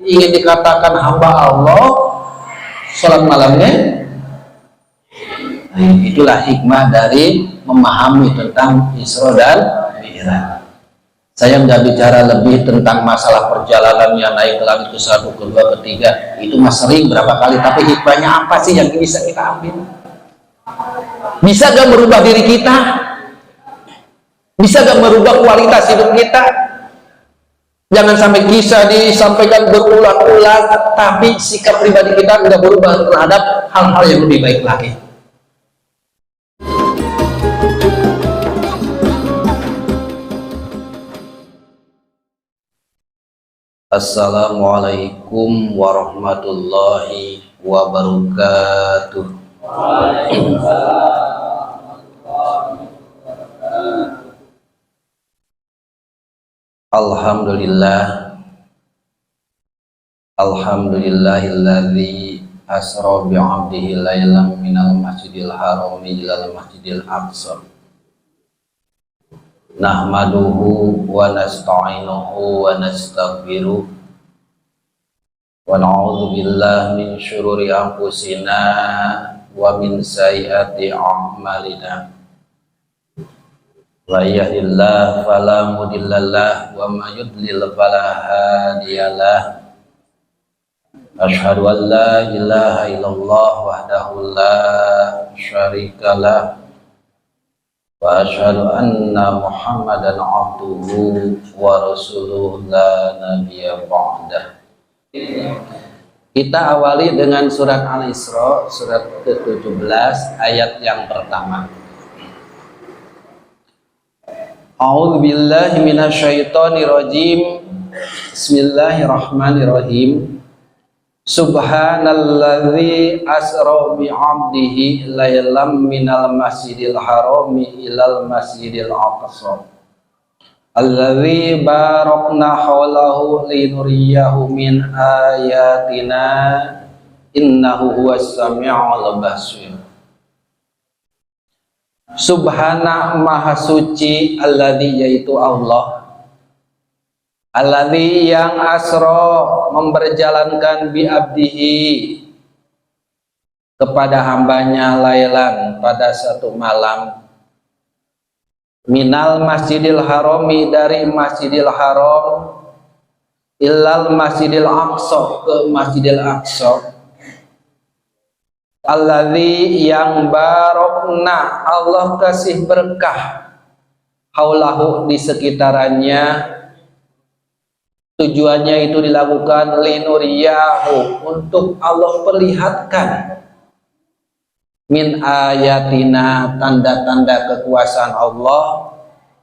ingin dikatakan hamba Allah, sholat malamnya. Itulah hikmah dari memahami tentang Isra dan Mi'raj. Saya nggak bicara lebih tentang masalah perjalanannya naik ke langit ke satu, kedua, ketiga. Itu mas sering berapa kali. Tapi hikmahnya apa sih yang bisa kita ambil? Bisa nggak merubah diri kita? Bisa nggak merubah kualitas hidup kita? Jangan sampai kisah disampaikan berulang-ulang, tapi sikap pribadi kita nggak berubah terhadap hal-hal yang lebih baik lagi. Assalamualaikum warahmatullahi wabarakatuh. Alhamdulillah, alhamdulillahilladzi asra bi'abdihi lailan minal masjidil haram ilal masjidil aqsa. Nahmaduhu wa nasta'inuhu wa nastaghfiruh wa na'udzu billahi min syururi anfusina wa min sayyiati a'malina. Wa yahdihillahu fala mudhillalah wa may yudlil fala hadiyalah. Asyhadu an la ilaha illallah wahdahu la syarikalah wa asyhadu anna Muhammadan abduhu wa rasuluhu la nabiyya ba'dah. Kita awali dengan surat Al-Isra, surat ke-17 ayat yang pertama. A'udzu billahi minasyaitonir rajim. Bismillahirrahmanirrahim. Subhanalladzi asra bi 'abdihi lailam minal masjidil harami ilal masjidil aqsa alladzi barakna haulahu linuriyahu min ayatina innahu huwas sami'ul basir. Subhana maha suci alladzi yaitu Allah, alladzi yang asro memperjalankan bi abdihi kepada hambanya lailan pada satu malam minal masjidil harami dari masjidil haram ilal masjidil aqsa ke masjidil aqsa alladzi yang barokna Allah kasih berkah haulahu di sekitarannya. Tujuannya itu dilakukan linuriyahu untuk Allah perlihatkan min ayatina tanda-tanda kekuasaan Allah.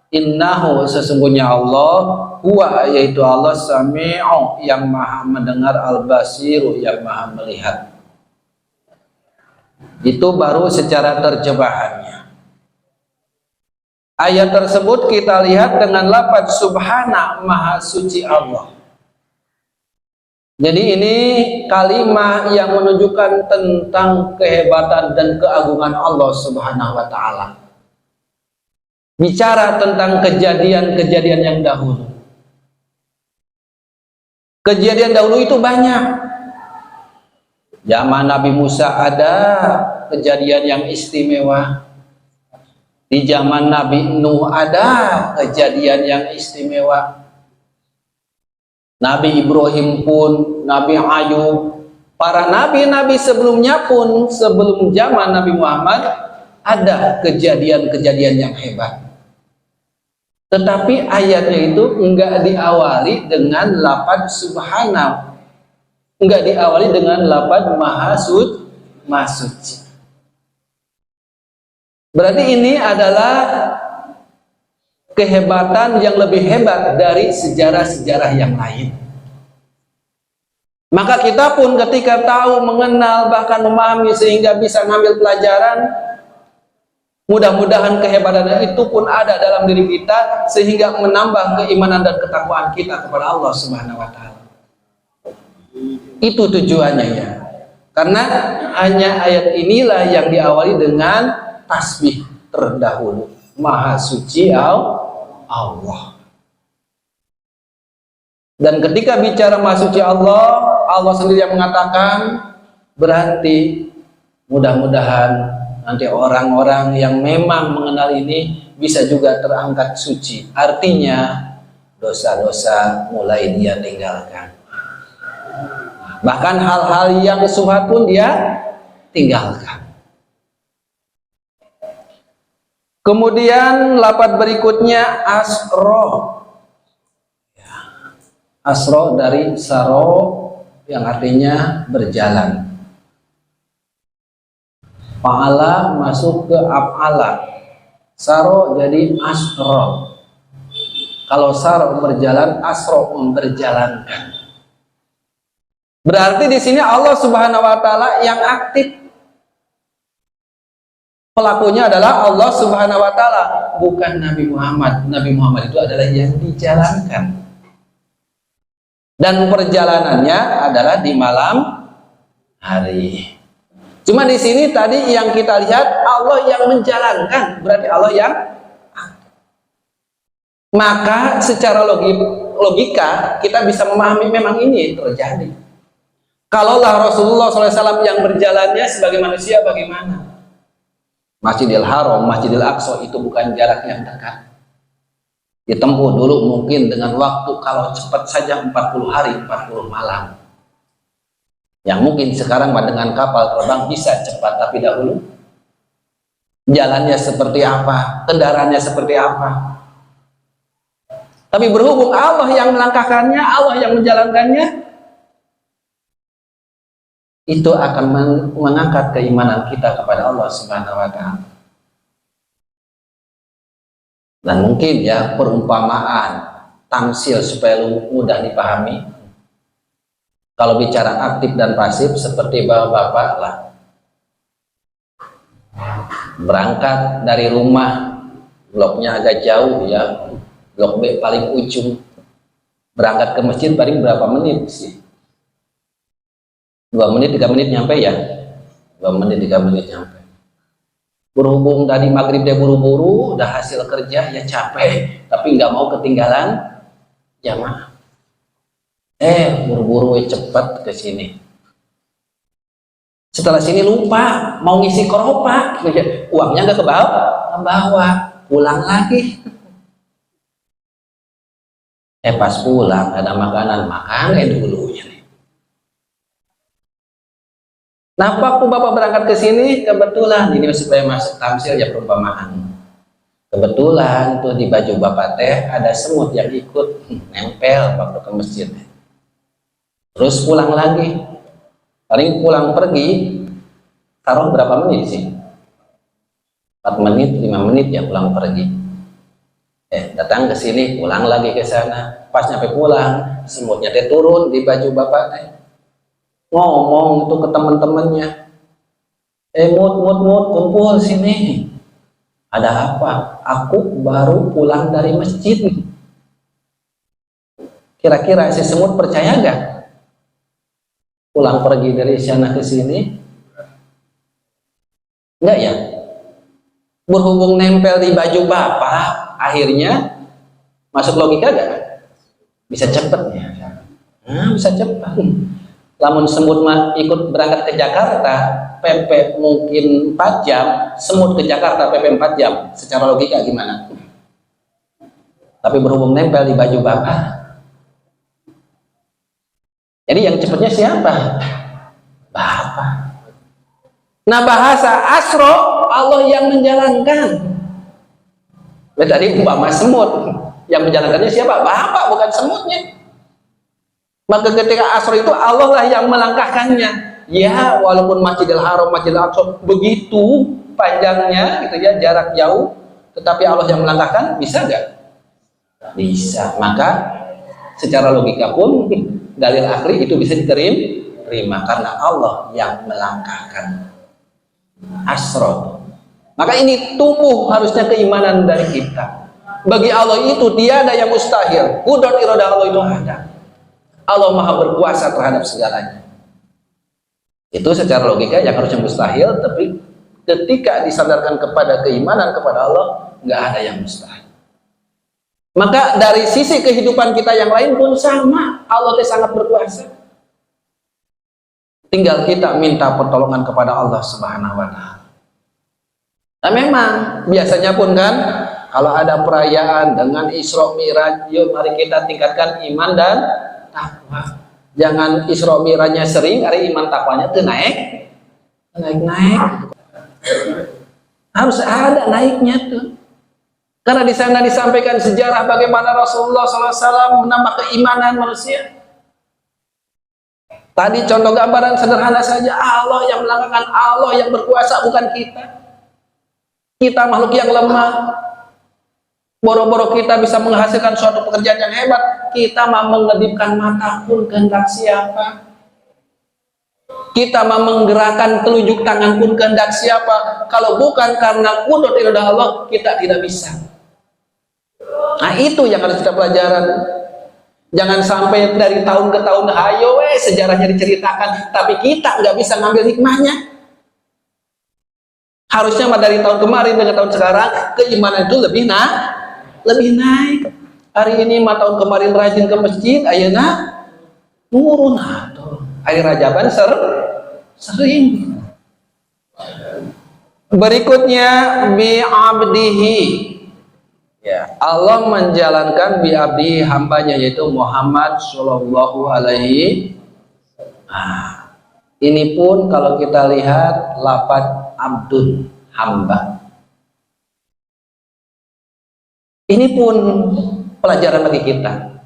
Innahu sesungguhnya Allah huwa yaitu Allah sami'u yang maha mendengar, al-basiru yang maha melihat. Itu baru secara terjemahannya. Ayat tersebut kita lihat dengan lafaz subhana maha suci Allah. Jadi ini kalimat yang menunjukkan tentang kehebatan dan keagungan Allah Subhanahu wa taala. Bicara tentang kejadian-kejadian yang dahulu. Kejadian dahulu itu banyak. Zaman Nabi Musa ada kejadian yang istimewa. Di zaman Nabi Nuh ada kejadian yang istimewa. Nabi Ibrahim pun, Nabi Ayub, para nabi-nabi sebelumnya pun, sebelum zaman Nabi Muhammad ada kejadian-kejadian yang hebat. Tetapi ayatnya itu enggak diawali dengan lafaz subhana, enggak diawali dengan lafaz maha suci. Berarti ini adalah kehebatan yang lebih hebat dari sejarah-sejarah yang lain. Maka kita pun ketika tahu, mengenal, bahkan memahami sehingga bisa ngambil pelajaran, mudah-mudahan kehebatan itu pun ada dalam diri kita sehingga menambah keimanan dan ketakwaan kita kepada Allah Subhanahu wa taala. Itu tujuannya ya. Karena hanya ayat inilah yang diawali dengan tasbih terdahulu. Maha suci Allah. Dan ketika bicara Maha Suci Allah, Allah sendiri yang mengatakan, berarti mudah-mudahan nanti orang-orang yang memang mengenal ini bisa juga terangkat suci. Artinya dosa-dosa mulai dia tinggalkan. Bahkan hal-hal yang syubhat pun dia tinggalkan. Kemudian lafaz berikutnya asro. Asro dari saro yang artinya berjalan. Fa'ala masuk ke af'ala. Saro jadi asro. Kalau saro berjalan, asro memberjalankan. Berarti di sini Allah Subhanahu wa taala yang aktif. Pelakunya adalah Allah Subhanahu wa taala, bukan Nabi Muhammad. Nabi Muhammad itu adalah yang dijalankan. Dan perjalanannya adalah di malam hari. Cuma di sini tadi yang kita lihat Allah yang menjalankan, berarti Allah yang aktif. Maka secara logika kita bisa memahami memang ini terjadi. Kalaulah Rasulullah SAW yang berjalannya sebagai manusia, bagaimana? Masjidil Haram, Masjidil Aqsa itu bukan jarak yang dekat. Ditempuh dulu mungkin dengan waktu kalau cepat saja 40 hari, 40 malam. Yang mungkin sekarang dengan kapal terbang bisa cepat, tapi dahulu jalannya seperti apa, kendaraannya seperti apa. Tapi berhubung Allah yang melangkahkannya, Allah yang menjalankannya, itu akan mengangkat keimanan kita kepada Allah Subhanahu wa taala. Dan mungkin ya perumpamaan tamsil supaya mudah dipahami. Kalau bicara aktif dan pasif seperti bapak-bapak lah. Berangkat dari rumah, bloknya agak jauh ya, blok B paling ujung. Berangkat ke masjid paling berapa menit sih? 2 menit 3 menit nyampe ya, 2 menit 3 menit nyampe. Berhubung tadi maghrib dia buru-buru, udah hasil kerja ya capek, tapi nggak mau ketinggalan jamaah. Buru-buru cepet ke sini. Setelah sini lupa mau ngisi keropak, uangnya nggak kebawa, pulang lagi. Pas pulang ada makanan, makan dulunya. Nah, waktu Bapak berangkat ke sini, kebetulan ini supaya masuk tamsil ya perumpamaan. Kebetulan tuh di baju Bapak teh ada semut yang ikut nempel waktu ke masjid. Terus pulang lagi. Paling pulang pergi, taruh berapa menit sih? 4 menit, 5 menit ya pulang pergi. Datang ke sini, pulang lagi ke sana. Pas nyampe pulang, semutnya teh turun di baju Bapak teh. Ngomong itu ke teman-temannya, mut, kumpul sini. Ada apa? Aku baru pulang dari masjid. Kira-kira si semut percaya gak? Pulang pergi dari sana ke sini? Enggak ya? Berhubung nempel di baju Bapak, akhirnya masuk logika gak? Bisa cepet ya? Bisa cepet. Lamun semut ikut berangkat ke Jakarta, PP mungkin 4 jam, semut ke Jakarta PP 4 jam. Secara logika gimana? Tapi berhubung nempel di baju Bapak. Jadi yang cepatnya siapa? Bapak. Nah, bahasa asro Allah yang menjalankan. Tadi umpama semut, yang menjalankannya siapa? Bapak, bukan semutnya. Maka ketika asro itu Allah lah yang melangkahkannya. Ya, walaupun Masjidil Haram, Masjidil Aqsa begitu panjangnya gitu ya, jarak jauh, tetapi Allah yang melangkahkan, bisa nggak? Bisa. Maka secara logika pun dalil akli itu bisa diterima karena Allah yang melangkahkan. Asro. Maka ini tumbuh harusnya keimanan dari kita. Bagi Allah itu tiada yang mustahil. Qudrat iradah Allah itu ada. Allah maha berkuasa terhadap segalanya. Itu secara logika yang harusnya mustahil, tapi ketika disandarkan kepada keimanan kepada Allah, nggak ada yang mustahil. Maka dari sisi kehidupan kita yang lain pun sama, Allah itu sangat berkuasa. Tinggal kita minta pertolongan kepada Allah Subhanahu wa Ta'ala. Nah memang biasanya pun kan kalau ada perayaan dengan Isra Mi'raj, yuk mari kita tingkatkan iman dan takwa. Jangan Isra Mi'rajnya sering, hari iman takwanya tuh naik. Harus ada naiknya tuh. Karena di sana disampaikan sejarah bagaimana Rasulullah SAW menambah keimanan manusia. Tadi contoh gambaran sederhana saja, Allah yang melangkahkan, Allah yang berkuasa, bukan kita. Kita makhluk yang lemah. Boro-boro kita bisa menghasilkan suatu pekerjaan yang hebat, kita mau mengedipkan mata pun kehendak siapa? Kita mau menggerakkan telunjuk tangan pun kehendak siapa? Kalau bukan karena kudrat iradah Allah, kita tidak bisa. Nah itu yang harus kita pelajaran. Jangan sampai dari tahun ke tahun, hayo sejarahnya diceritakan, tapi kita nggak bisa ngambil hikmahnya. Harusnya dari tahun kemarin dengan tahun sekarang, keimanan itu lebih naik. Hari ini tahun kemarin rajin ke masjid, ayeuna turun atau hari Rajaban sering. Berikutnya bi'abdihi. Ya, Allah menjalankan bi'abdihi hambanya, yaitu Muhammad Shallallahu Alaihi. Ini pun kalau kita lihat lafaz abdun, hamba. Ini pun pelajaran bagi kita.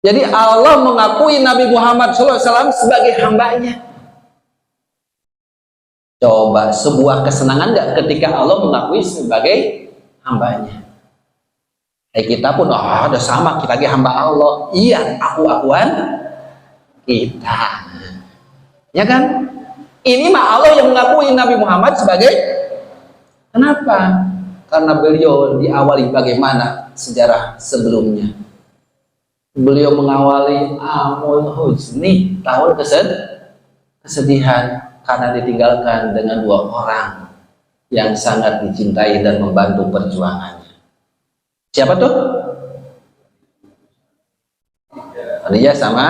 Jadi Allah mengakui Nabi Muhammad SAW sebagai hambanya. Coba sebuah kesenangan nggak ketika Allah mengakui sebagai hambanya? Kita pun ada sama, kita lagi hamba Allah. Iya, aku-akuan kita. Ya kan? Ini mah Allah yang mengakui Nabi Muhammad sebagai, kenapa? Karena beliau diawali bagaimana sejarah sebelumnya. Beliau mengawali amul huzni, tahun kesedihan, karena ditinggalkan dengan dua orang yang sangat dicintai dan membantu perjuangannya. Siapa tuh? Khadijah sama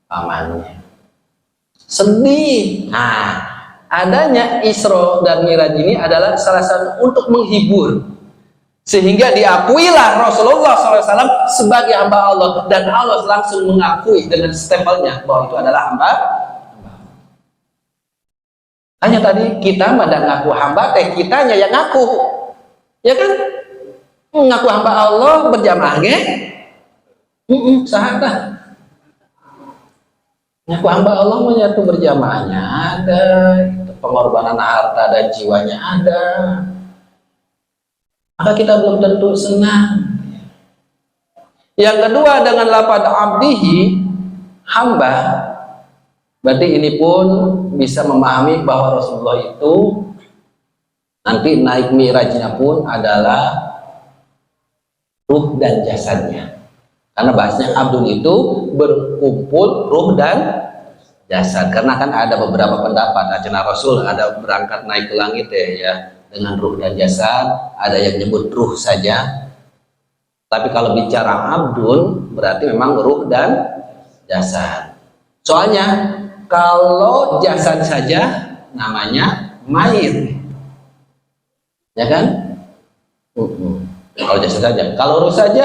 pamannya. Sedih. Nah, adanya Isra dan Mi'raj ini adalah salah satu untuk menghibur, sehingga diakuilah Rasulullah SAW sebagai hamba Allah, dan Allah langsung mengakui dengan stempelnya bahwa itu adalah hamba. Hanya tadi kita pada ngaku hamba, kitanya yang ngaku, ya kan? Mengaku hamba Allah berjamaahnya, sahabat. Ngaku hamba Allah menyatu berjamaahnya ada, pengorbanan harta dan jiwanya ada. Maka kita belum tentu senang. Yang kedua dengan lafaz abdihi, hamba, berarti ini pun bisa memahami bahwa Rasulullah itu nanti naik mi'rajnya pun adalah ruh dan jasadnya. Karena bahasnya abdul itu berkumpul ruh dan jasad. Karena kan ada beberapa pendapat, Ajna Rasul ada berangkat naik ke langit ya dengan ruh dan jasad, ada yang nyebut ruh saja. Tapi kalau bicara abdul berarti memang ruh dan jasad. Soalnya kalau jasad saja namanya mayit, ya kan? Kalau jasad saja, kalau ruh saja,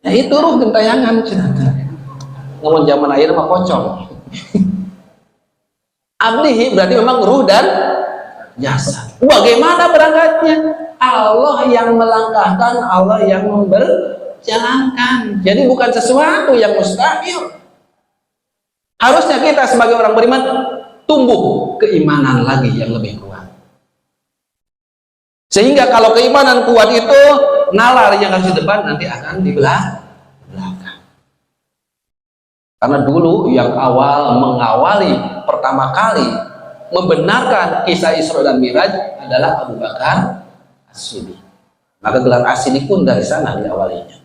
ya itu ruh gentayangan. Ngomong zaman akhir mah pocong. Abdihi berarti memang ruh dan jasad. Bagaimana berangkatnya? Allah yang melangkahkan, Allah yang memberjalankan. Jadi bukan sesuatu yang mustahil. Harusnya kita sebagai orang beriman tumbuh keimanan lagi yang lebih kuat. Sehingga kalau keimanan kuat itu, nalar yang harus di depan nanti akan di belakang. Karena dulu yang awal mengawali pertama kali membenarkan kisah Isra dan Mi'raj adalah Abu Bakar As-Siddiq. Maka gelar As-Siddiq pun dari sana diawalinya.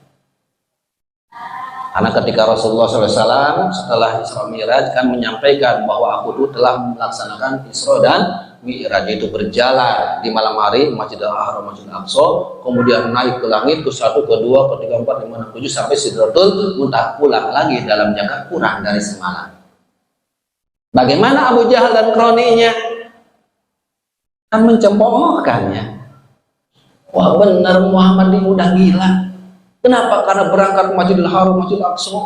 Karena ketika Rasulullah SAW setelah Isra Mi'raj kan menyampaikan bahwa aku itu telah melaksanakan Isra dan Mi'raj, itu berjalan di malam hari Masjidil Haram, Masjidil Aqsa, kemudian naik ke langit ke 1, ke 2, ke 3, 4, 5, 6, 7 sampai Sidratul Muntaha, pulang lagi dalam jangka kurang dari semalam. Bagaimana Abu Jahal dan kroninya? Kan mencemoohkannya. Wah, benar Muhammad ini udah gila. Kenapa? Karena berangkat ke Masjidil Haram, Masjidil Aqsa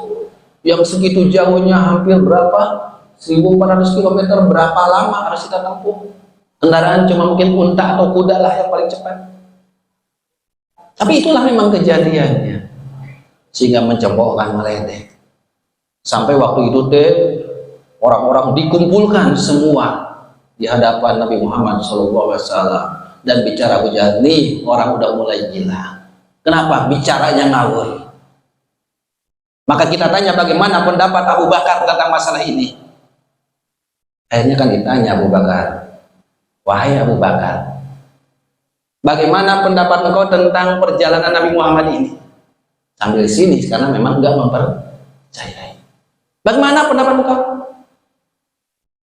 yang segitu jauhnya, hampir berapa? 1400 km, berapa lama harus kita tempuh? Kendaraan cuma mungkin unta atau kuda lah yang paling cepat. Tapi itulah memang kejadiannya, sehingga mencemoohkan, meledek. Sampai waktu itu orang-orang dikumpulkan semua di hadapan Nabi Muhammad SAW dan bicara Abu Jahal, nih orang udah mulai gila. Kenapa? Bicaranya ngawur. Maka kita tanya bagaimana pendapat Abu Bakar tentang masalah ini. Akhirnya kan ditanya Abu Bakar, wahai Abu Bakar, bagaimana pendapat engkau tentang perjalanan Nabi Muhammad ini? Sambil sini karena memang nggak mempercayai. Bagaimana pendapat engkau?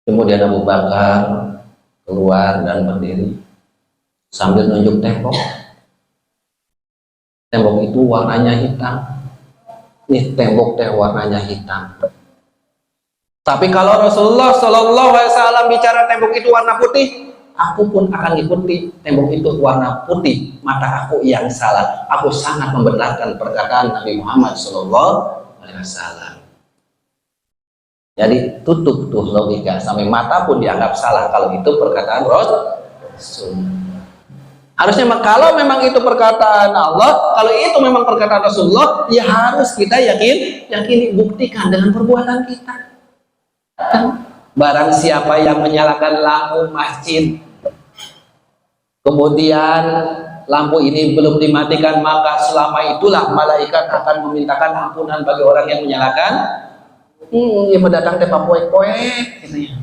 Kemudian Abu Bakar keluar dan berdiri sambil nunjuk tembok. Tembok itu warnanya hitam. Nih tembok teh warnanya hitam. Tapi kalau Rasulullah SAW bicara tembok itu warna putih, aku pun akan ikuti tembok itu warna putih. Mata aku yang salah. Aku sangat membenarkan perkataan Nabi Muhammad SAW. Jadi tutup tuh logika, sampai mata pun dianggap salah kalau itu perkataan Rasul. Harusnya kalau memang itu perkataan Allah, kalau itu memang perkataan Rasulullah, ya harus kita yakini, buktikan dengan perbuatan kita. Barang siapa yang menyalakan lampu masjid, kemudian lampu ini belum dimatikan, maka selama itulah malaikat akan memintakan ampunan bagi orang yang menyalakan. Yang mendatang tepa poek-poek gitu ya.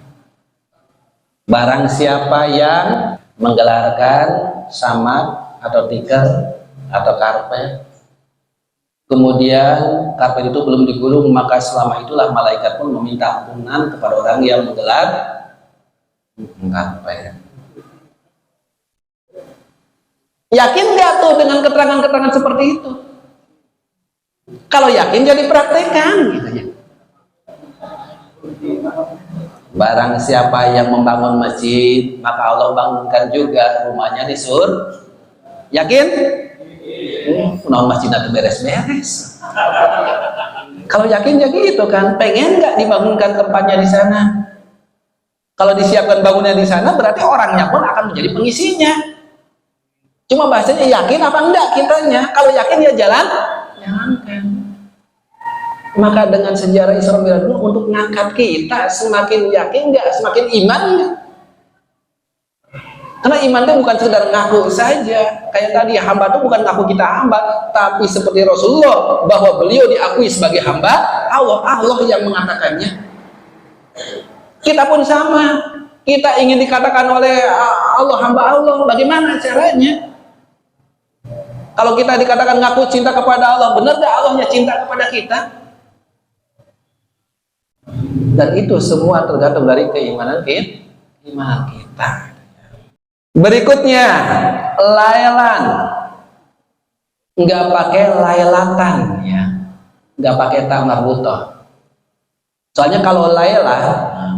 Barang siapa yang menggelarkan samad atau tikar atau karpet, kemudian karpet itu belum digulung, maka selama itulah malaikat pun meminta ampunan kepada orang yang menggelar karpet. Yakin nggak tuh dengan keterangan-keterangan seperti itu? Kalau yakin jadi praktekan gitu ya. Barang siapa yang membangun masjid, maka Allah bangunkan juga rumahnya di surga. Yakin? Masjid itu beres-beres. Kalau yakin ya gitu kan, pengen nggak dibangunkan tempatnya di sana? Kalau disiapkan bangunnya di sana, berarti orangnya pun akan menjadi pengisinya. Cuma bahasanya yakin apa enggak kitanya? Kalau yakin ya jalankan. Maka dengan sejarah Isra Mi'raj untuk ngangkat kita, semakin yakin enggak, semakin iman enggak? Karena iman itu bukan sekedar ngaku saja. Kayak tadi, hamba itu bukan ngaku kita hamba, tapi seperti Rasulullah, bahwa beliau diakui sebagai hamba Allah, Allah yang mengatakannya. Kita pun sama, kita ingin dikatakan oleh Allah hamba Allah. Bagaimana caranya? Kalau kita dikatakan ngaku cinta kepada Allah, benar gak Allahnya cinta kepada kita? Dan itu semua tergantung dari keimanan kita. Berikutnya, lailan. Nggak pakai lailatan ya. Nggak pakai ta marbutah. Soalnya kalau lailah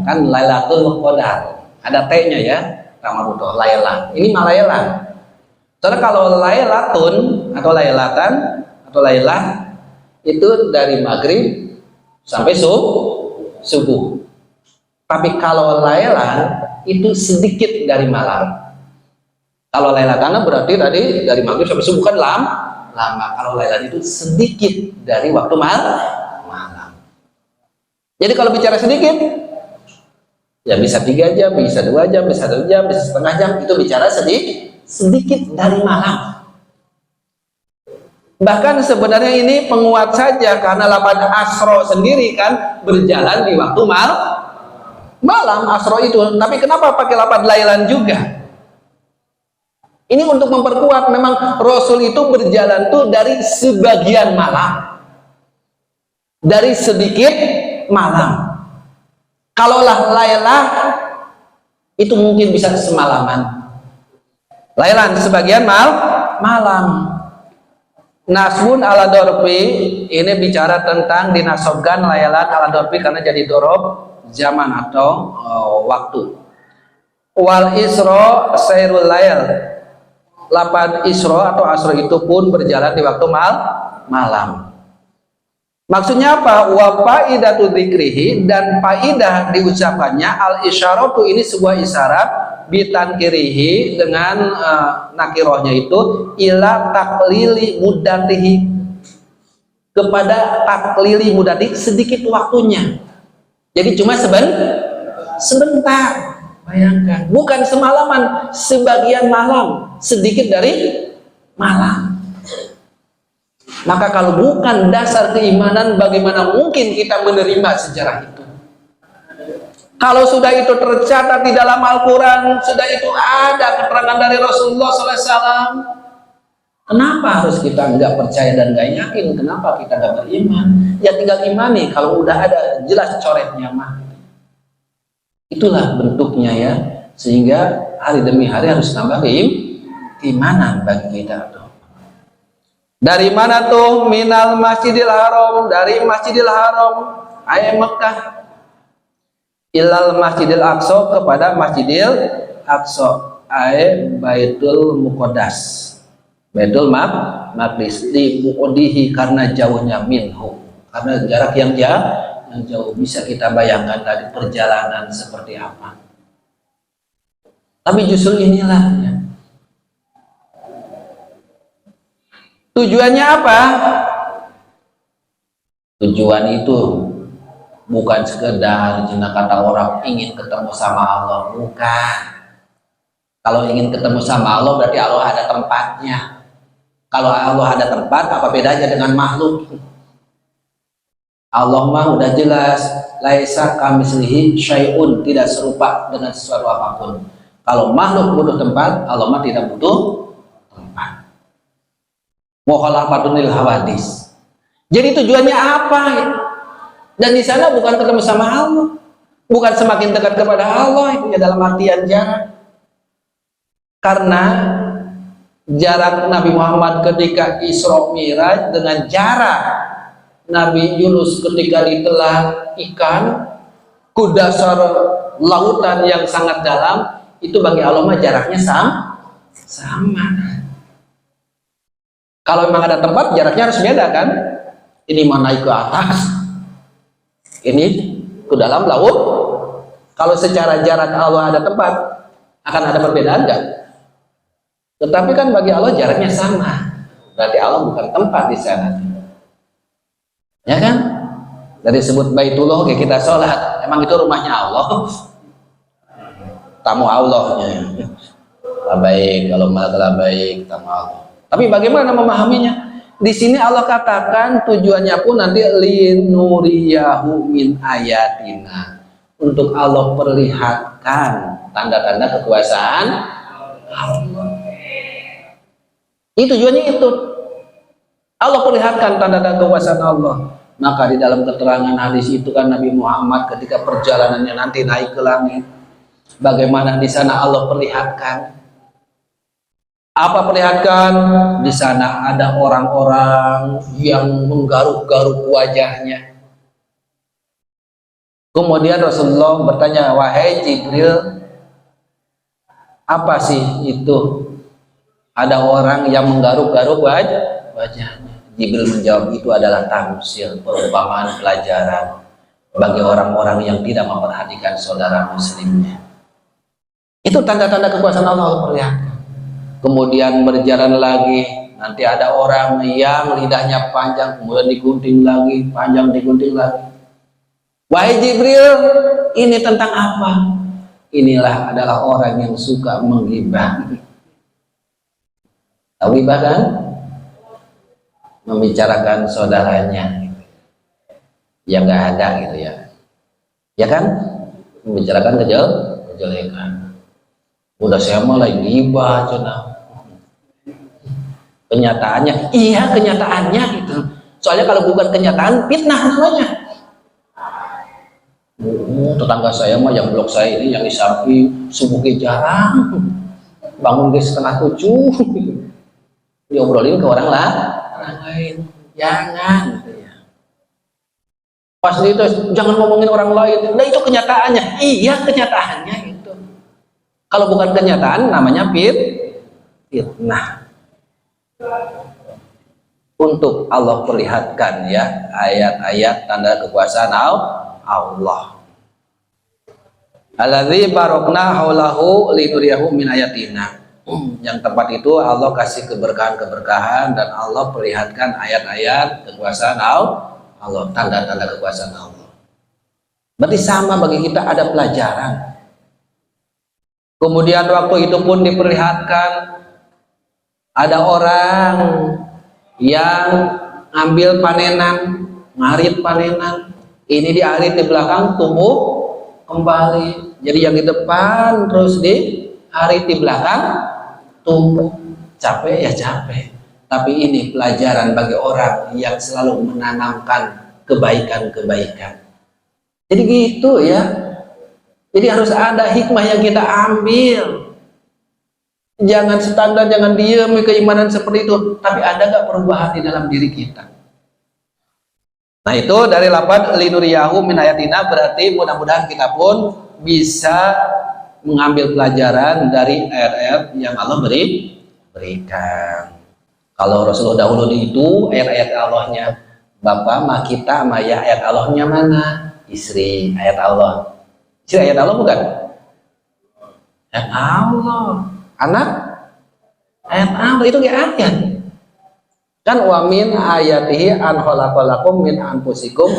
kan lailatul qadar. Ada T-nya ya, ta marbutah, lailah. Ini mah lailah. Soalnya kalau lailatun atau lailatan atau lailah itu dari maghrib sampai subuh. Tapi kalau lailan itu sedikit dari malam. Kalau lailatan berarti tadi dari maghrib sampai subuh kan lama. Kalau lailan itu sedikit dari waktu malam. Jadi kalau bicara sedikit, ya bisa 3 jam, bisa 2 jam, bisa 1 jam, bisa setengah jam. Itu bicara sedikit dari malam. Bahkan sebenarnya ini penguat saja karena lafaz asro sendiri kan berjalan di waktu malam asro itu. Tapi kenapa pakai lafaz lailan juga? Ini untuk memperkuat memang Rasul itu berjalan tuh dari sebagian malam, dari sedikit malam. Kalaulah lailah itu mungkin bisa semalaman. Lailan sebagian malam. Nasbun ala dorfi, ini bicara tentang dinasobkan lailan ala dorfi karena jadi dorob zaman atau waktu. Wal isro sairul lail, lapan isro atau asro itu pun berjalan di waktu malam. Maksudnya apa? Wa faidatu dzikrihi, dan faidah diucapannya al isyaratu, ini sebuah isyarat bitankirihi dengan nakirohnya itu ila taklili mudatihi, kepada taklili mudati sedikit waktunya. Jadi cuma sebentar, bayangkan, bukan semalaman, sebagian malam, sedikit dari malam. Maka kalau bukan dasar keimanan, bagaimana mungkin kita menerima sejarah itu? Kalau sudah itu tercatat di dalam Al-Quran, sudah itu ada keterangan dari Rasulullah SAW, kenapa harus kita nggak percaya dan nggak yakin? Kenapa kita nggak beriman? Ya tinggal imani, kalau udah ada jelas coretnya mah. Itulah bentuknya ya, sehingga hari demi hari harus tambah keimanan bagi kita tuh. Dari mana tuh? Minal Masjidil Haram, dari Masjidil Haram, ayat Mekah, ilal Masjidil Aqsa, kepada Masjidil Aqsa, ayat Baitul Muqaddas, Baitul Maqdis, di muqodihi, karena jauhnya minhu, karena jarak yang jauh. Bisa kita bayangkan tadi perjalanan seperti apa. Tapi justru inilah ya. Tujuannya apa? Tujuan itu bukan sekedar jenak kata orang ingin ketemu sama Allah, bukan. Kalau ingin ketemu sama Allah berarti Allah ada tempatnya. Kalau Allah ada tempat, apa bedanya dengan makhluk? Allah mah udah jelas, laisa kamislihi syai'un, tidak serupa dengan sesuatu apapun. Kalau makhluk butuh tempat, Allah mah tidak butuh tempat. Mukhalafatunil hawadis. Jadi tujuannya apa? Dan di sana bukan ketemu sama Allah, bukan semakin dekat kepada Allah, itu ya dalam artian jarak. Karena jarak Nabi Muhammad ketika Isra Mi'raj dengan jarak Nabi Yunus ketika ditelan ikan ke dasar lautan yang sangat dalam, itu bagi Allah mah jaraknya sama. Kalau memang ada tempat, jaraknya harus beda kan? Ini mau naik ke atas, ini ke dalam laut. Kalau secara jarak Allah ada tempat, akan ada perbedaan enggak? Tetapi kan bagi Allah jaraknya sama, berarti Allah bukan tempat di sana, ya kan? Dari sebut Baitullah kayak kita sholat, emang itu rumahnya Allah, tamu Allahnya. Baik, kalau malah baik, tamu Allah. Tapi bagaimana memahaminya? Di sini Allah katakan tujuannya pun nanti linuriyahu min ayatina, untuk Allah perlihatkan tanda-tanda kekuasaan Allah. Itu tujuannya itu. Allah perlihatkan tanda-tanda kekuasaan Allah. Maka di dalam keterangan hadis itu kan Nabi Muhammad ketika perjalanannya nanti naik ke langit, bagaimana di sana Allah perlihatkan. Apa perlihatkan? Di sana ada orang-orang yang menggaruk-garuk wajahnya. Kemudian Rasulullah bertanya, wahai Jibril, apa sih itu? Ada orang yang menggaruk-garuk wajahnya. Jibril menjawab, itu adalah tamsil, perumpamaan pelajaran bagi orang-orang yang tidak memperhatikan saudara muslimnya. Itu tanda-tanda kekuasaan Allah perlihatkan. Kemudian berjalan lagi, nanti ada orang yang lidahnya panjang, kemudian digunting lagi, panjang digunting lagi. Wahai Jibril, ini tentang apa? Inilah adalah orang yang suka menggibah. Tahu gibah kan? Membicarakan saudaranya yang nggak ada gitu ya, ya kan? Membicarakan kejelekan. Udah saya mulai gibah, cina. Kenyataannya, iya kenyataannya gitu. Soalnya kalau bukan kenyataan, fitnah namanya. Tetangga saya mah yang blok saya ini yang di samping subuhnya jarang bangun di setengah 7 diobrolin ke orang lain. Jangan gitu ya. Pas itu jangan ngomongin orang lain. Nah itu kenyataannya. Iya kenyataannya itu. Kalau bukan kenyataan namanya fitnah. Untuk Allah perlihatkan ya ayat-ayat tanda kekuasaan Allah. Alladzi barokna haulahu linuriyahu min ayatina. Yang tempat itu Allah kasih keberkahan-keberkahan dan Allah perlihatkan ayat-ayat kekuasaan Allah, tanda-tanda kekuasaan Allah. Berarti sama bagi kita ada pelajaran. Kemudian waktu itu pun diperlihatkan ada orang yang ambil panenan, ngarit panenan, ini diarit di belakang tumbuh kembali. Jadi yang di depan terus diarit di belakang tumbuh. Capek ya capek, tapi ini pelajaran bagi orang yang selalu menanamkan kebaikan-kebaikan. Jadi gitu ya. Jadi harus ada hikmah yang kita ambil. Jangan standar, jangan diam keimanan seperti itu. Tapi ada nggak perubahan di dalam diri kita? Nah itu dari lafaz linuriyahu min ayatina, berarti mudah-mudahan kita pun bisa mengambil pelajaran dari ayat-ayat yang Allah berikan. Kalau Rasulullah dahulu itu ayat-ayat Allahnya, Bapak mah kita mah ya ayat Allahnya mana? Istri ayat Allah. Istri ayat Allah bukan? Ayat Allah. Anak ayat Allah itu kayak ayat kan, wa min ayatihi an khalaqalakum min anfusikum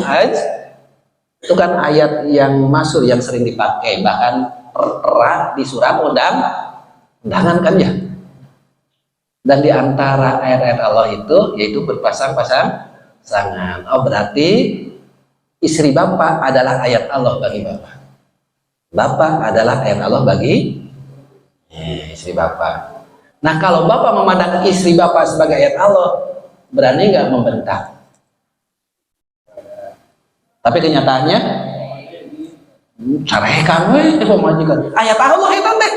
itu kan ayat yang masyhur yang sering dipakai, bahkan erat di surat undangan kan ya. Dan di antara ayat-ayat Allah itu yaitu berpasang-pasangan. Oh berarti istri Bapak adalah ayat Allah bagi Bapak. Bapak adalah ayat Allah bagi istri Bapak. Nah kalau Bapak memandang istri Bapak sebagai ayat Allah, berani nggak membentak? Tapi kenyataannya carekan pemajikan ayat Allah itu teh.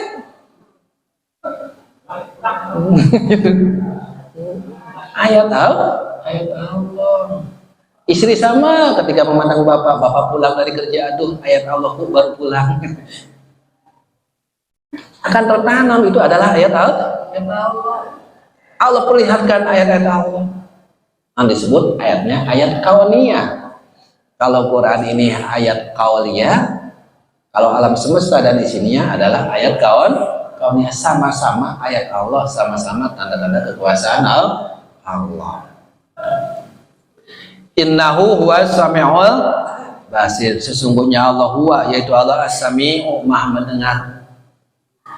Ayat Allah. Istri sama ketika memandang Bapak pulang dari kerja, aduh ayat Allah baru pulang. Akan tertanam itu adalah ayat Allah. Allah perlihatkan ayat-ayat Allah. Yang disebut ayatnya ayat kauniyah. Kalau Quran ini ayat kauliyah, kalau alam semesta dan isinya adalah ayat kauniyah, sama-sama ayat Allah, sama-sama tanda-tanda kekuasaan Allah. Innahu huwas samiul basir. Sesungguhnya Allah huwa, yaitu Allah as-sami'u, maha mendengar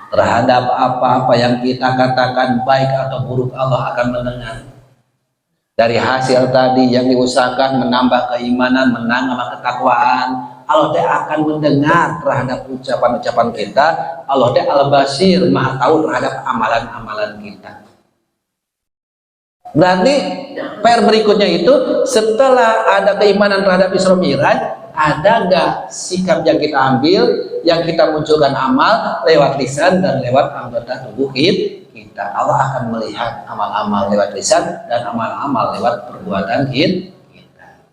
terhadap apa-apa yang kita katakan baik atau buruk. Allah akan mendengar. Dari hasil tadi yang diusahakan menambah keimanan, menambah ketakwaan, Allah akan mendengar terhadap ucapan-ucapan kita. Allah al-basir, maha tahu terhadap amalan-amalan kita. Berarti per berikutnya itu, setelah ada keimanan terhadap Isra Mi'raj, ada nggak sikap yang kita ambil, yang kita munculkan amal lewat lisan dan lewat anggota tubuh kita. Allah akan melihat amal-amal lewat lisan dan amal-amal lewat perbuatan kita.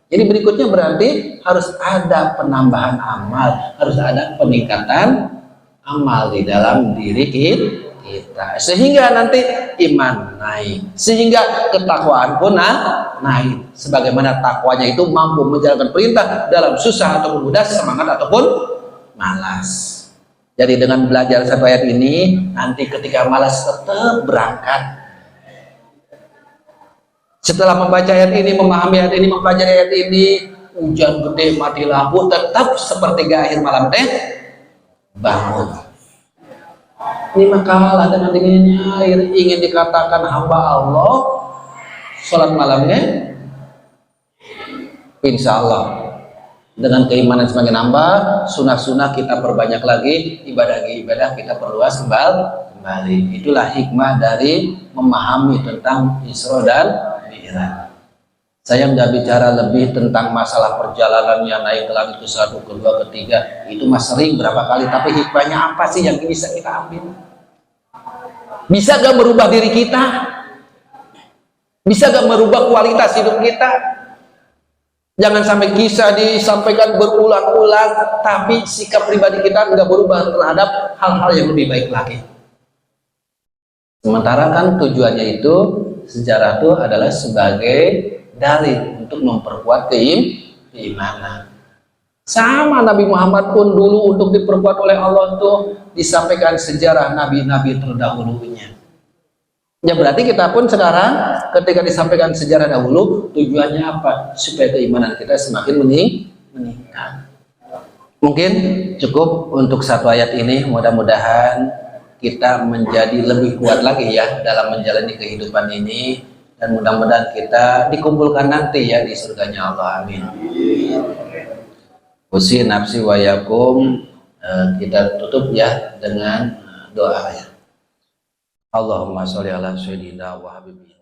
Jadi berikutnya berarti harus ada penambahan amal, harus ada peningkatan amal di dalam diri kita, sehingga nanti iman naik, sehingga ketakwaan pun naik. Sebagaimana takwanya itu mampu menjalankan perintah dalam susah ataupun mudah, semangat ataupun malas. Jadi dengan belajar satu ayat ini, nanti ketika malas tetap berangkat. Setelah membaca ayat ini, memahami ayat ini, mempelajari ayat ini, hujan gede, mati lampu, tetap sepertiga akhir malam teh bangun. Ini makalah dengan dinginnya air, ingin dikatakan hamba Allah, sholat malamnya, insya Allah dengan keimanan semakin nambah, sunnah-sunnah kita perbanyak lagi, ibadah-ibadah kita perluas kembali. Itulah hikmah dari memahami tentang Isra dan Mi'raj. Saya nggak bicara lebih tentang masalah perjalanannya naik ke langit ke satu, kedua, ketiga. Itu mas sering berapa kali. Tapi hikmahnya apa sih yang bisa kita ambil? Bisa gak merubah diri kita? Bisa gak merubah kualitas hidup kita? Jangan sampai kisah disampaikan berulang-ulang, tapi sikap pribadi kita nggak berubah terhadap hal-hal yang lebih baik lagi. Sementara kan tujuannya itu, sejarah itu adalah sebagai dalil untuk memperkuat keimanan. Sama Nabi Muhammad pun dulu untuk diperkuat oleh Allah tuh disampaikan sejarah nabi-nabi terdahulunya. Ya berarti kita pun sekarang ketika disampaikan sejarah dahulu, tujuannya apa? Supaya keimanan kita semakin meningkat. Mungkin cukup untuk satu ayat ini. Mudah-mudahan kita menjadi lebih kuat lagi ya dalam menjalani kehidupan ini. Dan mudah-mudahan kita dikumpulkan nanti ya di surganya Allah. Amin. Usi nafsi wa yakum. Kita tutup ya dengan doa ya. Allahumma sholli ala sayyidina wa habibina